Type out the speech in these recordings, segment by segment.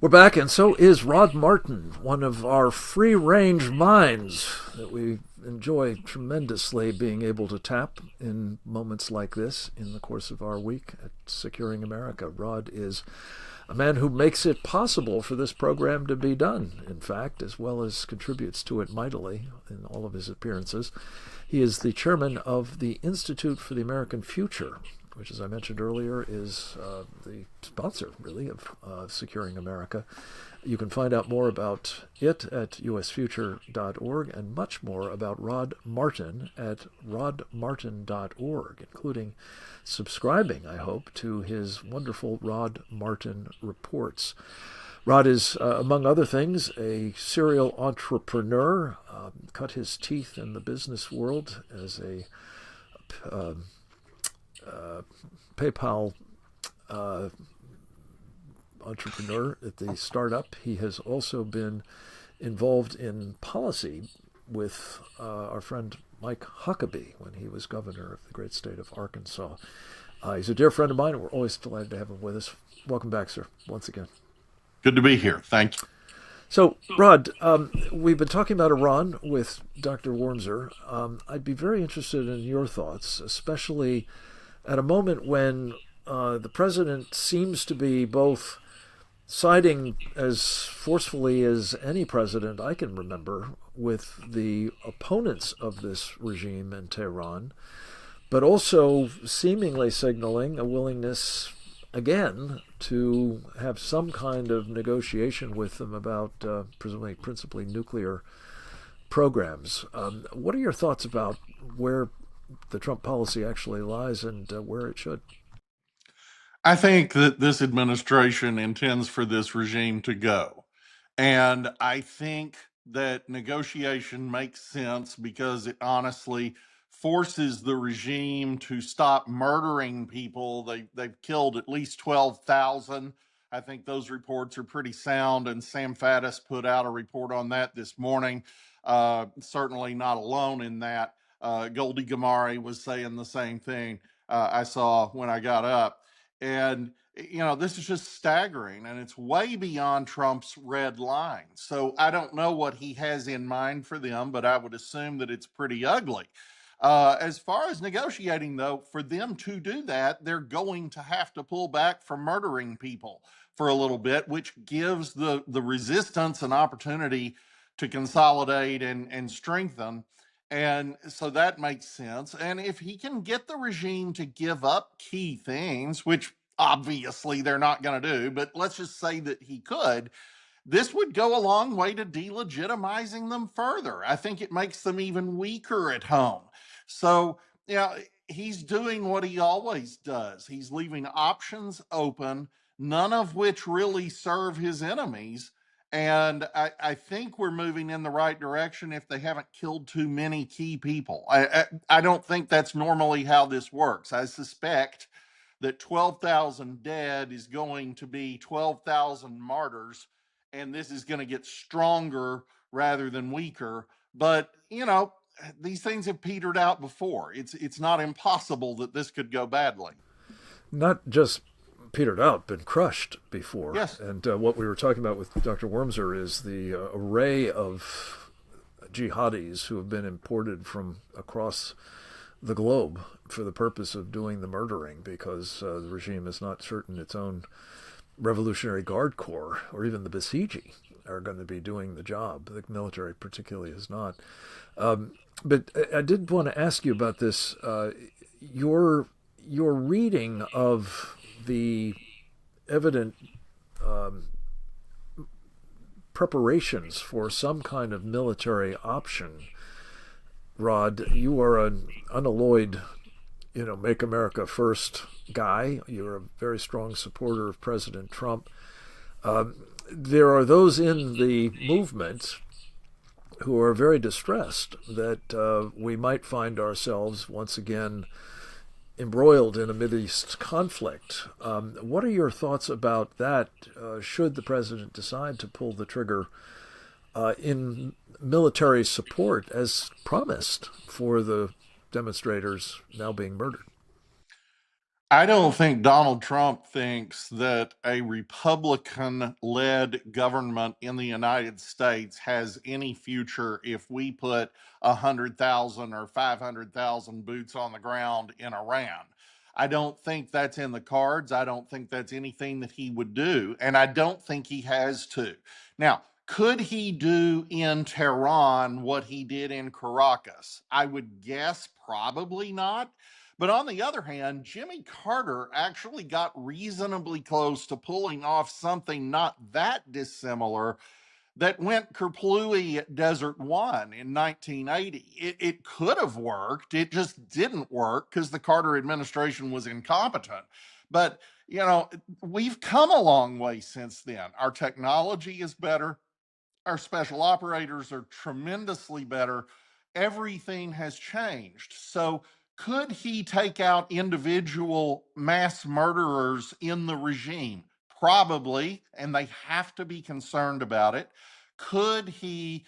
We're back, and so is Rod Martin, one of our free-range minds that we enjoy tremendously being able to tap in moments like this in the course of our week at Securing America. Rod is a man who makes it possible for this program to be done, in fact, as well as contributes to it mightily in all of his appearances. He is the chairman of the Institute for the American Future, which, as I mentioned earlier, is the sponsor, really, of Securing America. You can find out more about it at usfuture.org and much more about Rod Martin at rodmartin.org, including subscribing, I hope, to his wonderful Rod Martin reports. Rod is, among other things, a serial entrepreneur, cut his teeth in the business world as a PayPal entrepreneur at the startup. He has also been involved in policy with our friend Mike Huckabee when he was governor of the great state of Arkansas. He's a dear friend of mine, and we're always delighted to have him with us. Welcome back, sir, once again. Good to be here. Thank you. So, Rod, we've been talking about Iran with Dr. Wormser. I'd be very interested in your thoughts, especially at a moment when the president seems to be both siding as forcefully as any president I can remember with the opponents of this regime in Tehran, but also seemingly signaling a willingness again to have some kind of negotiation with them about presumably principally nuclear programs. What are your thoughts about where the Trump policy actually lies and where it should? I think that this administration intends for this regime to go. And I think that negotiation makes sense because it honestly forces the regime to stop murdering people. They've killed at least 12,000. I think those reports are pretty sound, and Sam Faddis put out a report on that this morning. Certainly not alone in that. Goldie Gamari was saying the same thing I saw when I got up. And, this is just staggering, and it's way beyond Trump's red line. So I don't know what he has in mind for them, but I would assume that it's pretty ugly. As far as negotiating, though, for them to do that, they're going to have to pull back from murdering people for a little bit, which gives the resistance an opportunity to consolidate and strengthen. And so that makes sense. And if he can get the regime to give up key things, which obviously they're not going to do, but let's just say that he could, this would go a long way to delegitimizing them further. I think it makes them even weaker at home. So, he's doing what he always does. He's leaving options open, none of which really serve his enemies. And I think we're moving in the right direction if they haven't killed too many key people. I don't think that's normally how this works. I suspect that 12,000 dead is going to be 12,000 martyrs, and this is going to get stronger rather than weaker. But, these things have petered out before. It's not impossible that this could go badly. Not just petered out, been crushed before. Yes. And what we were talking about with Dr. Wormser is the array of jihadis who have been imported from across the globe for the purpose of doing the murdering because the regime is not certain its own Revolutionary Guard Corps or even the Basiji are going to be doing the job. The military particularly is not. But I did want to ask you about this. Your reading of the evident preparations for some kind of military option, Rod, you are an unalloyed, make America first guy. You're a very strong supporter of President Trump. There are those in the movement who are very distressed that we might find ourselves once again embroiled in a Mideast conflict. What are your thoughts about that? Should the president decide to pull the trigger in military support as promised for the demonstrators now being murdered? I don't think Donald Trump thinks that a Republican led government in the United States has any future if we put 100,000 or 500,000 boots on the ground in Iran. I don't think that's in the cards. I don't think that's anything that he would do. And I don't think he has to. Now, could he do in Tehran what he did in Caracas? I would guess probably not. But on the other hand, Jimmy Carter actually got reasonably close to pulling off something not that dissimilar that went kerplooey at Desert One in 1980. It could have worked. It just didn't work because the Carter administration was incompetent. But, we've come a long way since then. Our technology is better. Our special operators are tremendously better. Everything has changed. So, could he take out individual mass murderers in the regime? Probably, and they have to be concerned about it. Could he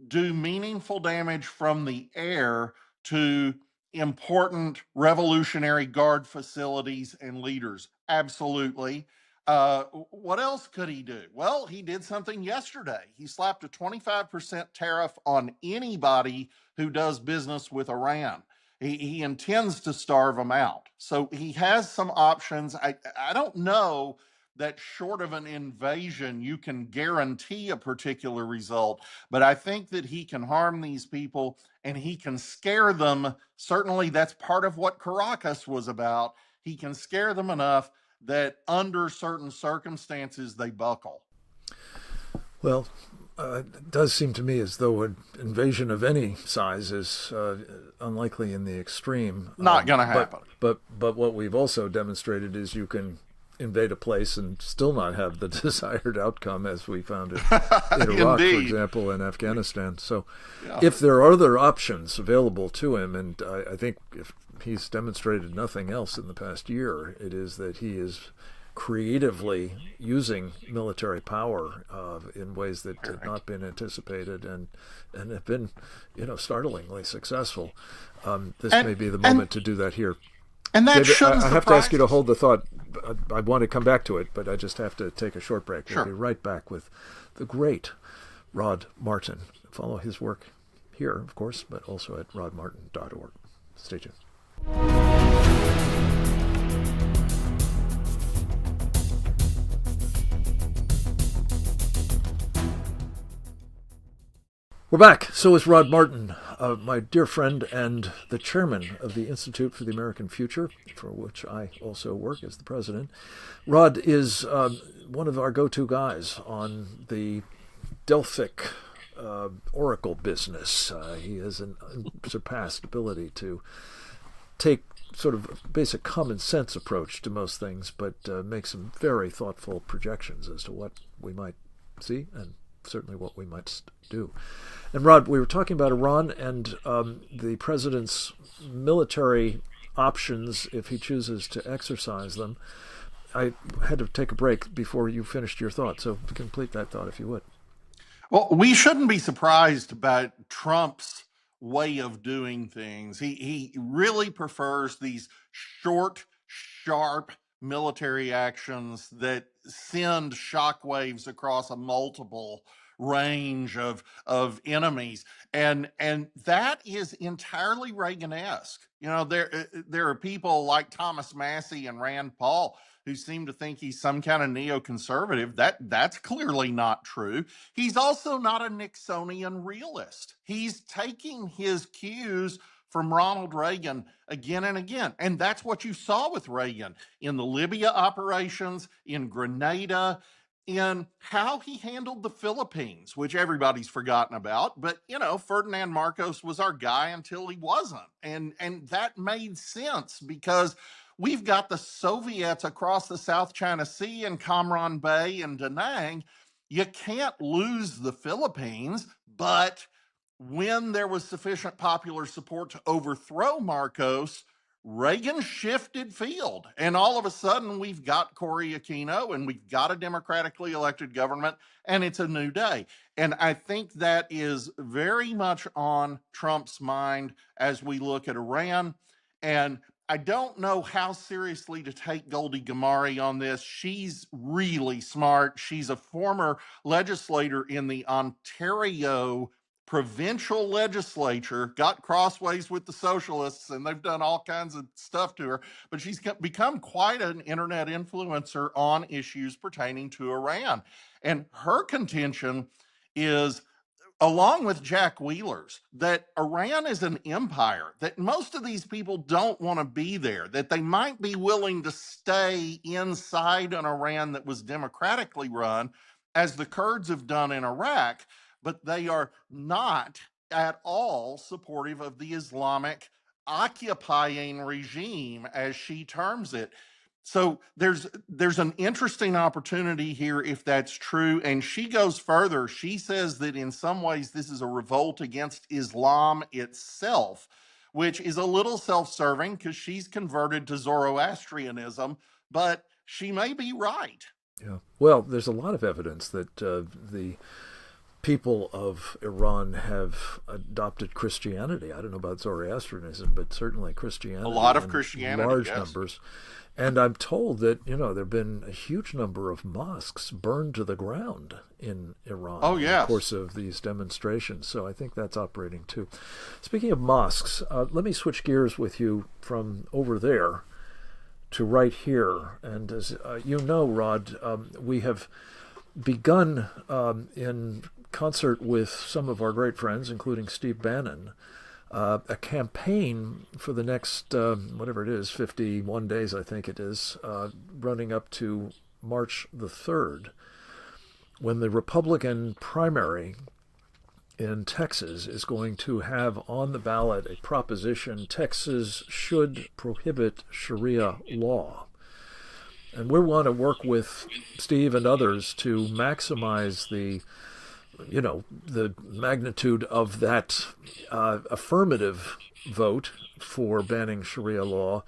do meaningful damage from the air to important Revolutionary Guard facilities and leaders? Absolutely. What else could he do? Well, he did something yesterday. He slapped a 25% tariff on anybody who does business with Iran. He intends to starve them out. So he has some options. I don't know that short of an invasion, you can guarantee a particular result. But I think that he can harm these people and he can scare them. Certainly, that's part of what Caracas was about. He can scare them enough that under certain circumstances they buckle. Well, it does seem to me as though an invasion of any size is unlikely in the extreme. Not going to happen. But what we've also demonstrated is you can invade a place and still not have the desired outcome, as we found in Iraq, for example, and Afghanistan. So, yeah. If there are other options available to him, and I think if he's demonstrated nothing else in the past year, it is that he is creatively using military power in ways that had not been anticipated and have been, startlingly successful. This may be the moment to do that here. And that David, shouldn't I have to ask you to hold the thought. I want to come back to it, but I just have to take a short break. Sure. We'll be right back with the great Rod Martin. Follow his work here, of course, but also at rodmartin.org. Stay tuned. We're back. So is Rod Martin, my dear friend and the chairman of the Institute for the American Future, for which I also work as the president. Rod is one of our go-to guys on the Delphic oracle business. He has an unsurpassed ability to take sort of basic common sense approach to most things, but make some very thoughtful projections as to what we might see and certainly what we might do. And Rod, we were talking about Iran and the president's military options if he chooses to exercise them. I had to take a break before you finished your thought, so complete that thought if you would. Well, we shouldn't be surprised about Trump's way of doing things. He really prefers these short, sharp military actions that send shockwaves across a multiple range of enemies, and that is entirely Reagan-esque. There are people like Thomas Massie and Rand Paul who seem to think he's some kind of neoconservative. That's clearly not true. He's also not a Nixonian realist. He's taking his cues from Ronald Reagan again and again. And that's what you saw with Reagan in the Libya operations, in Grenada, in how he handled the Philippines, which everybody's forgotten about. But, Ferdinand Marcos was our guy until he wasn't. And that made sense because we've got the Soviets across the South China Sea and Cam Bay and Da Nang. You can't lose the Philippines, but when there was sufficient popular support to overthrow Marcos, Reagan shifted field. And all of a sudden, we've got Cory Aquino and we've got a democratically elected government, and it's a new day. And I think that is very much on Trump's mind as we look at Iran. And I don't know how seriously to take Goldie Gamari on this. She's really smart. She's a former legislator in the Ontario provincial legislature, got crossways with the socialists, and they've done all kinds of stuff to her. But she's become quite an internet influencer on issues pertaining to Iran. And her contention is, along with Jack Wheeler's, that Iran is an empire, that most of these people don't want to be there, that they might be willing to stay inside an Iran that was democratically run, as the Kurds have done in Iraq, but they are not at all supportive of the Islamic occupying regime, as she terms it. So there's an interesting opportunity here if that's true. And she goes further. She says that in some ways this is a revolt against Islam itself, which is a little self-serving because she's converted to Zoroastrianism, but she may be right. Yeah. Well, there's a lot of evidence that the people of Iran have adopted Christianity. I don't know about Zoroastrianism, but certainly Christianity. A lot of in Christianity, large yes. numbers. And I'm told that, there have been a huge number of mosques burned to the ground in Iran Oh, in yes. the course of these demonstrations. So I think that's operating too. Speaking of mosques, let me switch gears with you from over there to right here. And as you know, Rod, we have begun in concert with some of our great friends, including Steve Bannon, a campaign for the next, whatever it is, 51 days, I think it is, running up to March the 3rd, when the Republican primary in Texas is going to have on the ballot a proposition: Texas should prohibit Sharia law. And we want to work with Steve and others to maximize the magnitude of that affirmative vote for banning Sharia law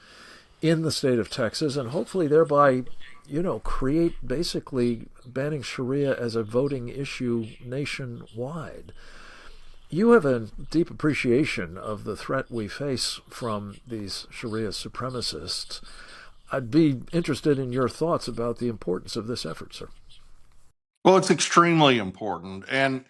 in the state of Texas, and hopefully thereby, create basically banning Sharia as a voting issue nationwide. You have a deep appreciation of the threat we face from these Sharia supremacists. I'd be interested in your thoughts about the importance of this effort, sir. Well, it's extremely important. And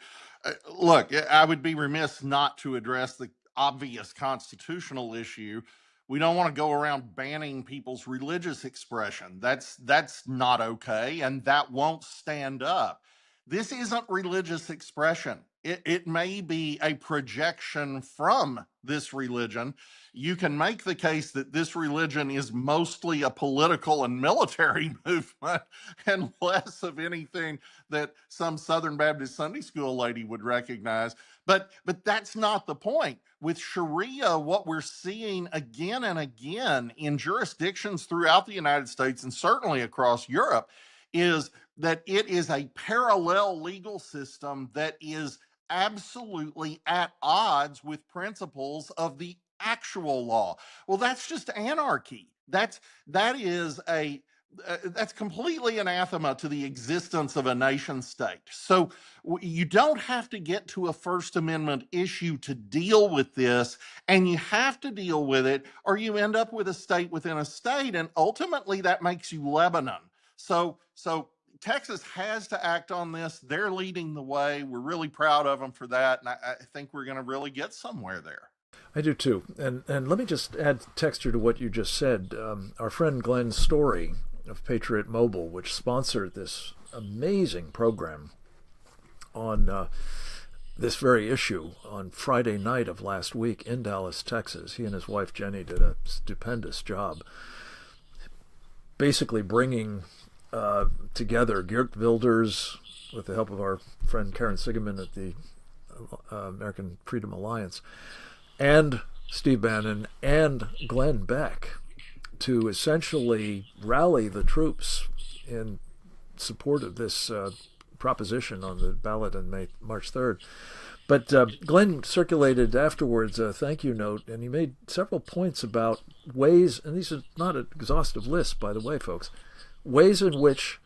look, I would be remiss not to address the obvious constitutional issue. We don't want to go around banning people's religious expression. That's not okay, and that won't stand up. This isn't religious expression. It may be a projection from this religion. You can make the case that this religion is mostly a political and military movement and less of anything that some Southern Baptist Sunday school lady would recognize. But that's not the point. With Sharia, what we're seeing again and again in jurisdictions throughout the United States and certainly across Europe is that it is a parallel legal system that is absolutely at odds with principles of the actual law. Well, that's just anarchy. That is that's completely anathema to the existence of a nation state. So you don't have to get to a First Amendment issue to deal with this, and you have to deal with it, or you end up with a state within a state, and ultimately that makes you Lebanon. So Texas has to act on this. They're leading the way. We're really proud of them for that, and I think we're going to really get somewhere there. I do too. And let me just add texture to what you just said. Our friend Glenn Story of Patriot Mobile, which sponsored this amazing program on this very issue on Friday night of last week in Dallas, Texas. He and his wife Jenny did a stupendous job, basically bringing together Geert Wilders with the help of our friend Karen Sigeman at the American Freedom Alliance, and Steve Bannon and Glenn Beck to essentially rally the troops in support of this proposition on the ballot on March 3rd. But Glenn circulated afterwards a thank you note, and he made several points about ways, and these are not an exhaustive list, by the way, folks, ways in which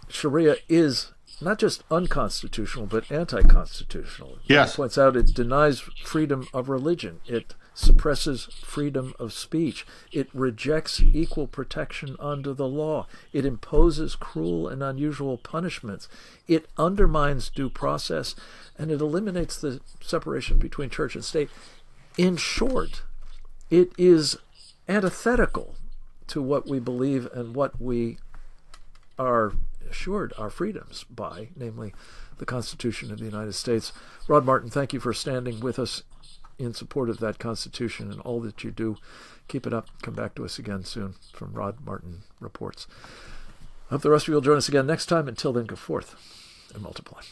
Sharia is not just unconstitutional, but anti-constitutional. Yes. It points out it denies freedom of religion. It suppresses freedom of speech. It rejects equal protection under the law. It imposes cruel and unusual punishments. It undermines due process, and it eliminates the separation between church and state. In short, it is antithetical to what we believe and what we are assured our freedoms by, namely the Constitution of the United States. Rod Martin, thank you for standing with us in support of that Constitution and all that you do. Keep it up. Come back to us again soon from Rod Martin Reports. I hope the rest of you will join us again next time. Until then, go forth and multiply.